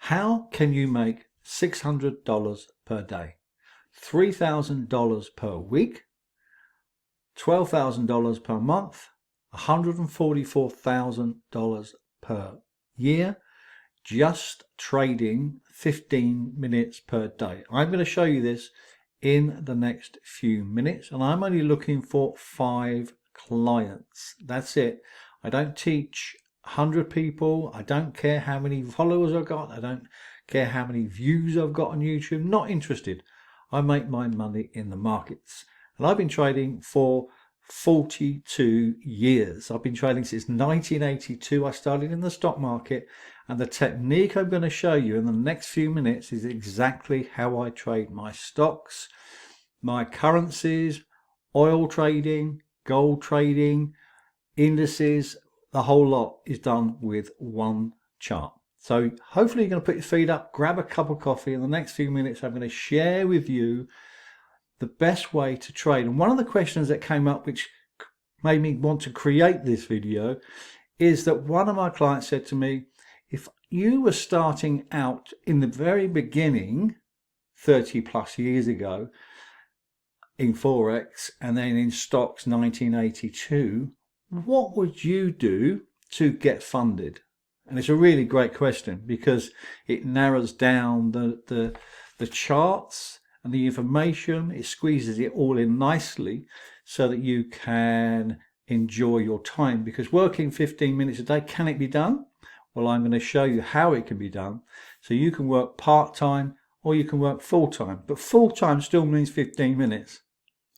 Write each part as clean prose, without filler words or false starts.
How can you make $600 per day, $3,000 per week, $12,000 per month, $144,000 per year, just trading 15 minutes per day? I'm going to show you this in the next few minutes, and I'm only looking for 5 clients. That's it. I don't teach 100 people. I don't care how many followers I've got. I don't care how many views I've got on YouTube. Not interested. I make my money in the markets, and I've been trading for 42 years. I've been trading since 1982. I started in the stock market, and the technique I'm going to show you in the next few minutes is exactly how I trade my stocks, my currencies, oil trading, gold trading, indices. The whole lot is done with one chart. So hopefully you're going to put your feet up, grab a cup of coffee. In the next few minutes, I'm going to share with you the best way to trade. And one of the questions that came up, which made me want to create this video, is that one of my clients said to me, if you were starting out in the very beginning, 30 plus years ago, in Forex and then in stocks 1982, what would you do to get funded? And it's a really great question because it narrows down the charts and the information. It squeezes it all in nicely so that you can enjoy your time, because working 15 minutes a day, can it be done? Well, I'm going to show you how it can be done. So you can work part-time or you can work full-time, but full-time still means 15 minutes.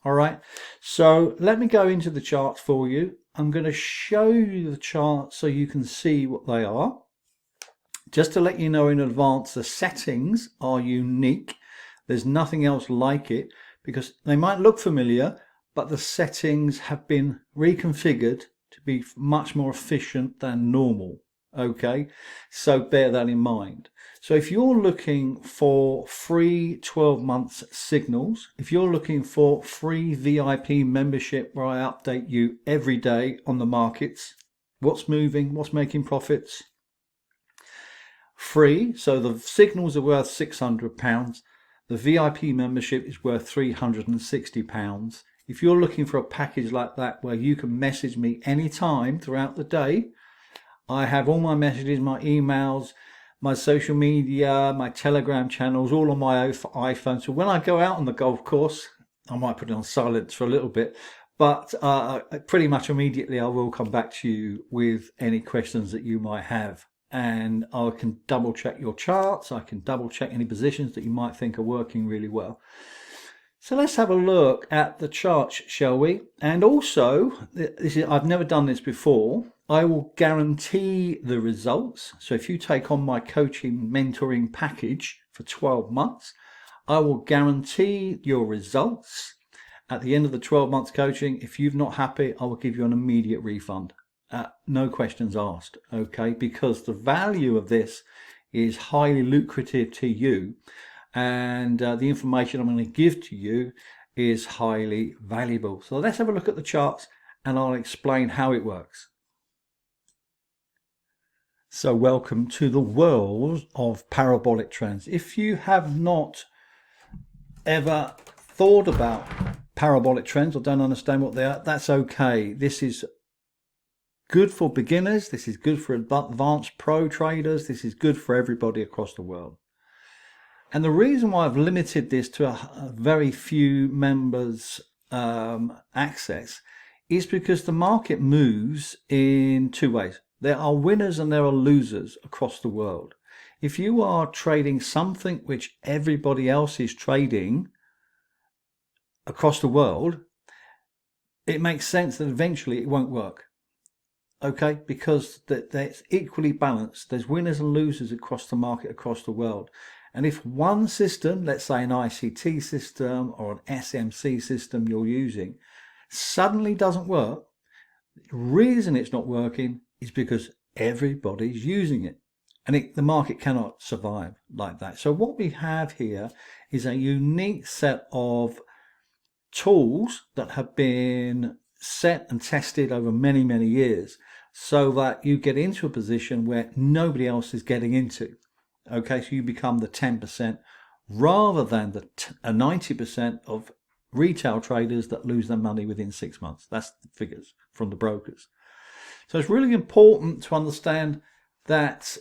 All right, so let me go into the charts for you. I'm going to show you the charts so you can see what they are. Just to let you know in advance, the settings are unique. There's nothing else like it, because they might look familiar, but the settings have been reconfigured to be much more efficient than normal. Okay, so bear that in mind. So if you're looking for free 12 months signals, if you're looking for free VIP membership where I update you every day on the markets, what's moving, what's making profits, free. So the signals are worth £600. The VIP membership is worth £360. If you're looking for a package like that where you can message me anytime throughout the day, I have all my messages, my emails, my social media, my Telegram channels, all on my iPhone. So when I go out on the golf course, I might put it on silence for a little bit, but pretty much immediately I will come back to you with any questions that you might have. And I can double check your charts. I can double check any positions that you might think are working really well. So let's have a look at the charts, shall we? And also, I've never done this before. I will guarantee the results. So if you take on my coaching mentoring package for 12 months, I will guarantee your results. At the end of the 12 months coaching, if you're not happy, I will give you an immediate refund. No questions asked, okay? Because the value of this is highly lucrative to you, and the information I'm going to give to you is highly valuable. So let's have a look at the charts and I'll explain how it works. So welcome to the world of parabolic trends. If you have not ever thought about parabolic trends or don't understand what they are, that's okay. This is good for beginners. This is good for advanced pro traders. This is good for everybody across the world. And the reason why I've limited this to a very few members access is because the market moves in 2 ways. There are winners and there are losers across the world. If you are trading something which everybody else is trading across the world, it makes sense that eventually it won't work. Okay, because that's equally balanced. There's winners and losers across the market, across the world. And if one system, let's say an ICT system or an SMC system you're using, suddenly doesn't work, the reason it's not working is because everybody's using it. And the market cannot survive like that. So what we have here is a unique set of tools that have been set and tested over many, many years so that you get into a position where nobody else is getting into. Okay, so you become the 10% rather than the 90% of retail traders that lose their money within 6 months. That's the figures from the brokers. So it's really important to understand that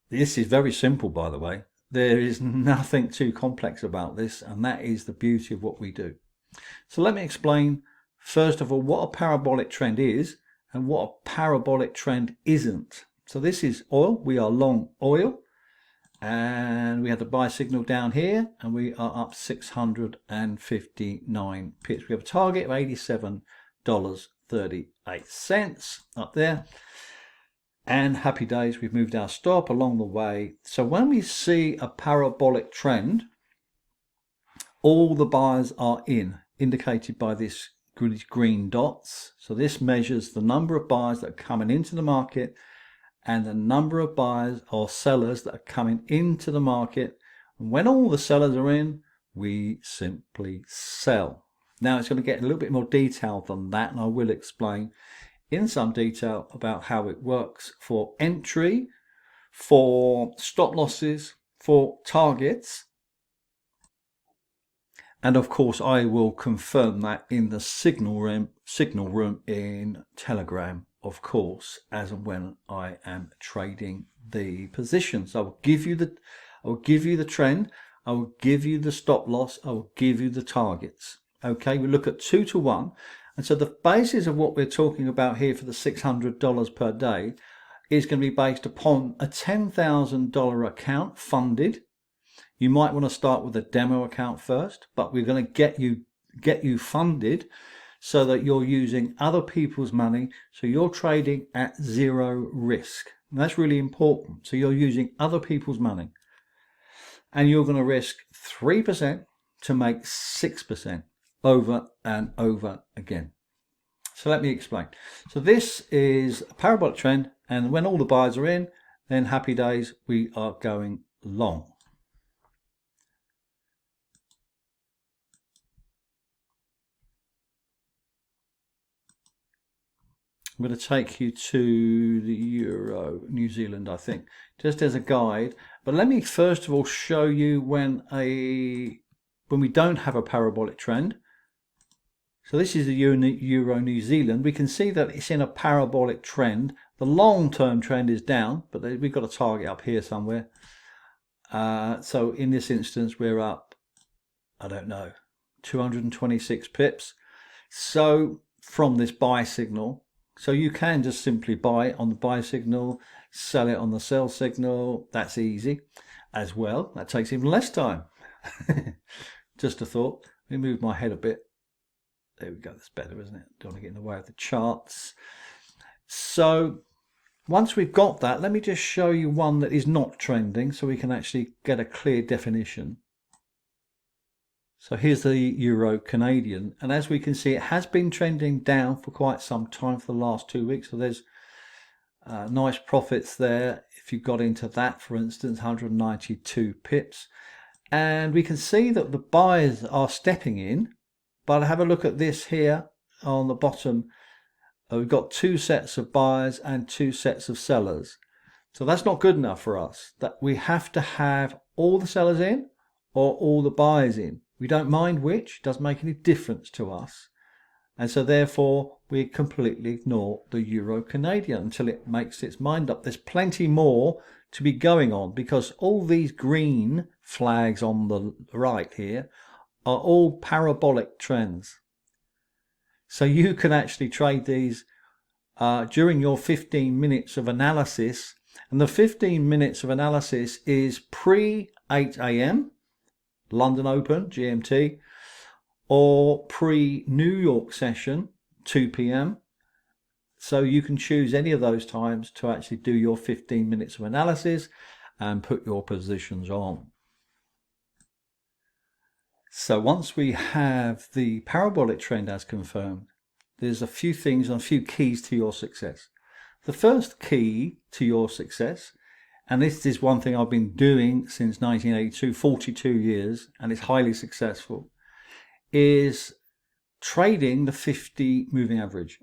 this is very simple, by the way. There is nothing too complex about this, and that is the beauty of what we do. So let me explain, first of all, what a parabolic trend is and what a parabolic trend isn't. So this is oil. We are long oil, and we have the buy signal down here, and we are up 659 pips. We have a target of $87.38 up there. And happy days, we've moved our stop along the way. So when we see a parabolic trend, all the buyers are in, indicated by this green dots. So this measures the number of buyers that are coming into the market and the number of buyers or sellers that are coming into the market. And when all the sellers are in, we simply sell. Now it's going to get a little bit more detailed than that, and I will explain in some detail about how it works for entry, for stop losses, for targets. And of course, I will confirm that in the signal room in Telegram, of course, as and when I am trading the positions. I will give you the trend. I will give you the stop loss. I will give you the targets. Okay, we look at 2 to 1. And so the basis of what we're talking about here for the $600 per day is going to be based upon a $10,000 account funded. You might want to start with a demo account first, but we're going to get you funded so that you're using other people's money, so you're trading at zero risk. And that's really important. So you're using other people's money, and you're going to risk 3% to make 6% over and over again. So let me explain. So this is a parabolic trend, and when all the buyers are in, then happy days, we are going long. I'm going to take you to the Euro, New Zealand, I think, just as a guide. But let me first of all show you when we don't have a parabolic trend. So this is the Euro New Zealand. We can see that it's in a parabolic trend. The long-term trend is down, but we've got a target up here somewhere. So in this instance, we're up, I don't know, 226 pips. So from this buy signal, so you can just simply buy on the buy signal, sell it on the sell signal. That's easy as well. That takes even less time. Just a thought. Let me move my head a bit. There we go. That's better, isn't it? Don't want to get in the way of the charts. So once we've got that, let me just show you one that is not trending so we can actually get a clear definition. So here's the Euro Canadian, and as we can see, it has been trending down for quite some time, for the last 2 weeks. So there's nice profits there. If you got into that, for instance, 192 pips, and we can see that the buyers are stepping in. But have a look at this here on the bottom. We've got 2 sets of buyers and 2 sets of sellers. So that's not good enough for us. That we have to have all the sellers in or all the buyers in. We don't mind which, doesn't make any difference to us. And so therefore we completely ignore the Euro Canadian until it makes its mind up. There's plenty more to be going on, because all these green flags on the right here are all parabolic trends. So you can actually trade these during your 15 minutes of analysis. And the 15 minutes of analysis is pre 8 a.m. London Open, GMT, or pre-New York session, 2 p.m. So you can choose any of those times to actually do your 15 minutes of analysis and put your positions on. So once we have the parabolic trend as confirmed, there's a few things and a few keys to your success. The first key to your success, and this is one thing I've been doing since 1982, 42 years, and it's highly successful, is trading the 50 moving average.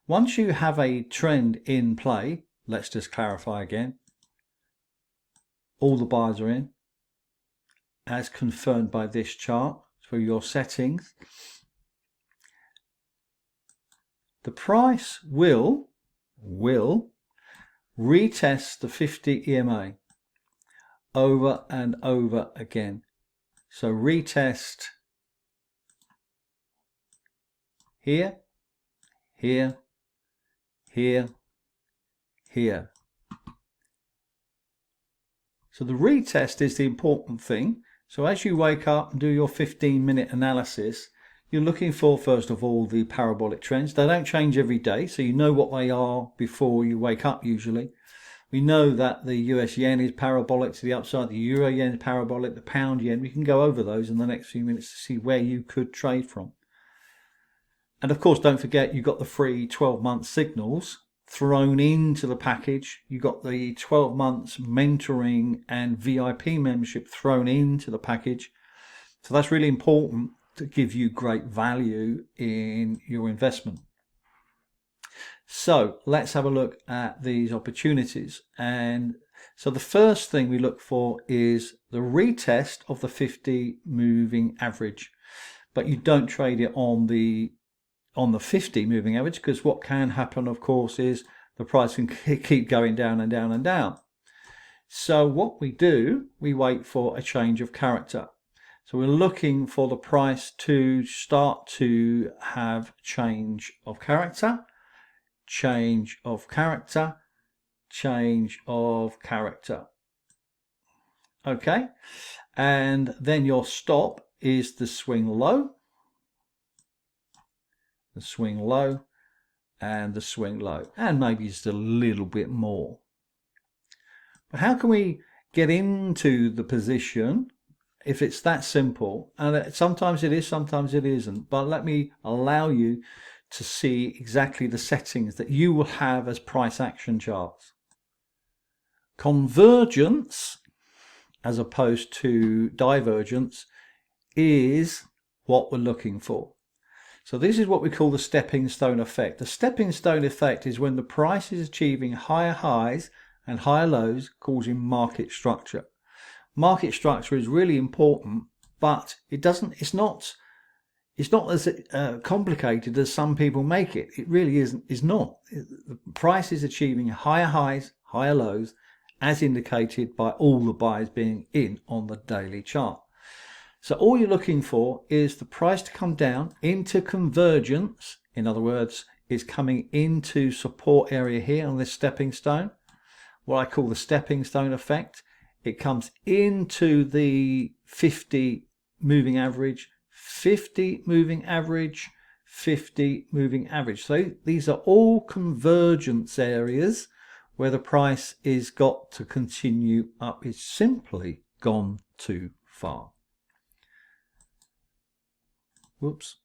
Once you have a trend in play, let's just clarify again. all the buyers are in, as confirmed by this chart through your settings. The price will retest the 50 EMA over and over again. So retest here, here, here, here. So the retest is the important thing. So as you wake up and do your 15-minute analysis, you're looking for, first of all, the parabolic trends. They don't change every day, so you know what they are before you wake up usually. We know that the US yen is parabolic to the upside, the euro yen is parabolic, the pound yen. We can go over those in the next few minutes to see where you could trade from. And of course, don't forget, you've got the free 12-month signals thrown into the package. You got the 12 months mentoring and VIP membership thrown into the package. So that's really important to give you great value in your investment. So let's have a look at these opportunities. And so the first thing we look for is the retest of the 50 moving average, but you don't trade it on the 50 moving average, because what can happen, of course, is the price can keep going down and down and down. So what we do, we wait for a change of character. So we're looking for the price to start to have change of character, change of character, change of character. Okay, and then your stop is the swing low, the swing low, and the swing low, and maybe just a little bit more. But how can we get into the position if it's that simple? And sometimes it is, sometimes it isn't, but let me allow you to see exactly the settings that you will have as price action charts. Convergence, as opposed to divergence, is what we're looking for. So this is what we call the stepping stone effect. The stepping stone effect is when the price is achieving higher highs and higher lows, causing market structure. Market structure is really important, but it's not as complicated as some people make it. It really is not. The price is achieving higher highs, higher lows, as indicated by all the buyers being in on the daily chart. So all you're looking for is the price to come down into convergence. In other words, is coming into support area here on this stepping stone, what I call the stepping stone effect. It comes into the 50 moving average, 50 moving average, 50 moving average. So these are all convergence areas where the price is got to continue up. It's simply gone too far. Whoops.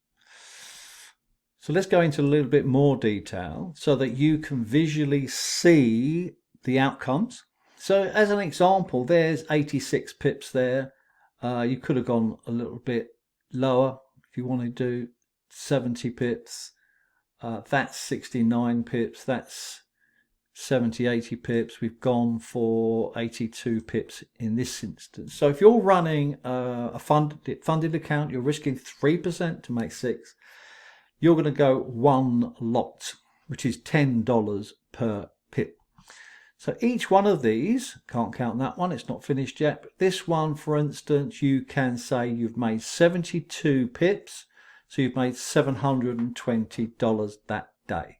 So let's go into a little bit more detail so that you can visually see the outcomes. So as an example, there's 86 pips there. You could have gone a little bit lower if you want to do 70 pips. That's 69 pips. That's 70, 80 pips. We've gone for 82 pips in this instance. So if you're running a funded account, you're risking 3% to make 6. You're going to go one lot, which is $10 per pip. So each one of these, can't count that one, it's not finished yet, but this one, for instance, you can say you've made 72 pips, so you've made $720 that day.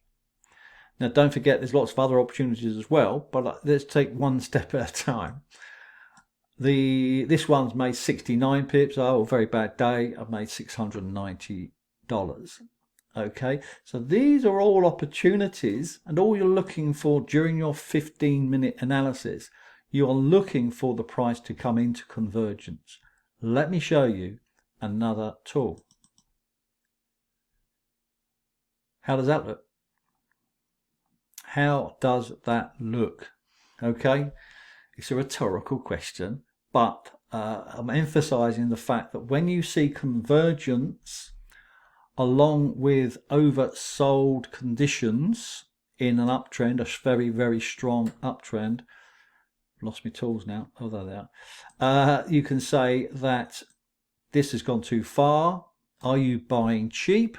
Now don't forget there's lots of other opportunities as well, but let's take one step at a time. This one's made 69 pips. Oh, a very bad day. I've made $690. Okay, so these are all opportunities, and all you're looking for during your 15-minute analysis, you are looking for the price to come into convergence. Let me show you another tool. How does that look? How does that look? Okay, it's a rhetorical question, but I'm emphasizing the fact that when you see convergence along with oversold conditions in an uptrend, a very, very strong uptrend, lost my tools now. Oh, there they are. You can say that this has gone too far. Are you buying cheap?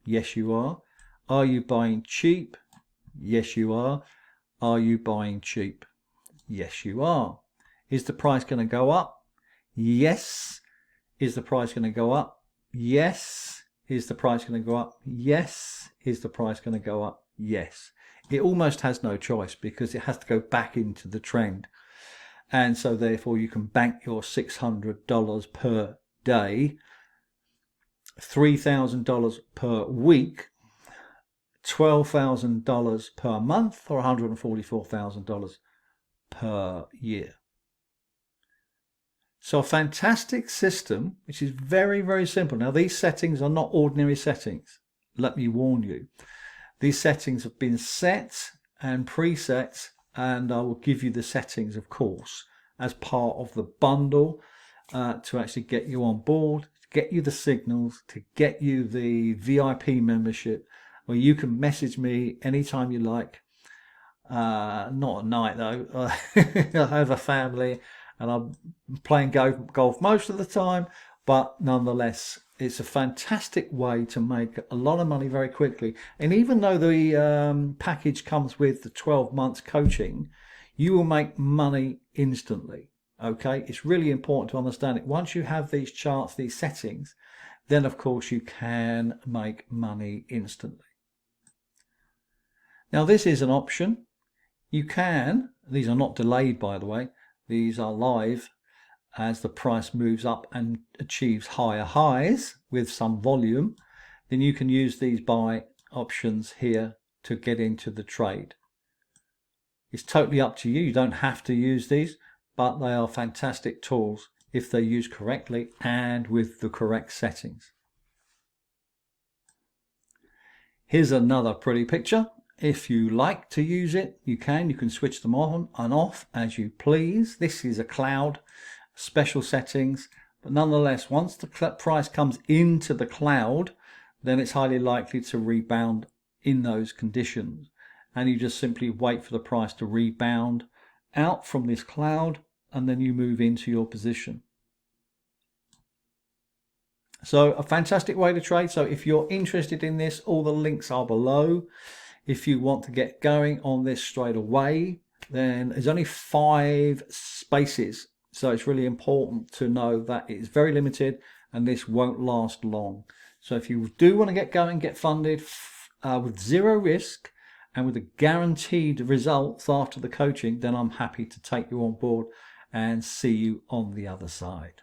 Yes, you are. Are you buying cheap? Yes, you are. Are you buying cheap? Yes, you are. Is the price going to go up? Yes. Is the price going to go up? Yes. Is the price going to go up? Yes. Is the price going to go up? Yes. It almost has no choice because it has to go back into the trend. And so therefore you can bank your $600 per day, $3,000 per week, $12,000 per month, or $144,000 per year. So a fantastic system, which is very, very simple. Now, these settings are not ordinary settings. Let me warn you. These settings have been set and preset, and I will give you the settings, of course, as part of the bundle to actually get you on board, to get you the signals, to get you the VIP membership, where you can message me anytime you like. Not at night, though. I have a family and I'm playing golf most of the time, but nonetheless, it's a fantastic way to make a lot of money very quickly. And even though the package comes with the 12 months coaching, you will make money instantly. Okay, it's really important to understand it. Once you have these charts, these settings, then of course you can make money instantly. Now, this is an option. You can, these are not delayed, by the way, these are live as the price moves up and achieves higher highs with some volume. Then you can use these buy options here to get into the trade. It's totally up to you. You don't have to use these, but they are fantastic tools if they're used correctly and with the correct settings. Here's another pretty picture. If you like to use it, you can switch them on and off as you please. This is a cloud, special settings, but nonetheless, once the price comes into the cloud, then it's highly likely to rebound in those conditions. And you just simply wait for the price to rebound out from this cloud, and then you move into your position. So a fantastic way to trade. So if you're interested in this, all the links are below. If you want to get going on this straight away, then there's only 5 spaces. So it's really important to know that it's very limited and this won't last long. So if you do want to get going, get funded with zero risk and with the guaranteed results after the coaching, then I'm happy to take you on board and see you on the other side.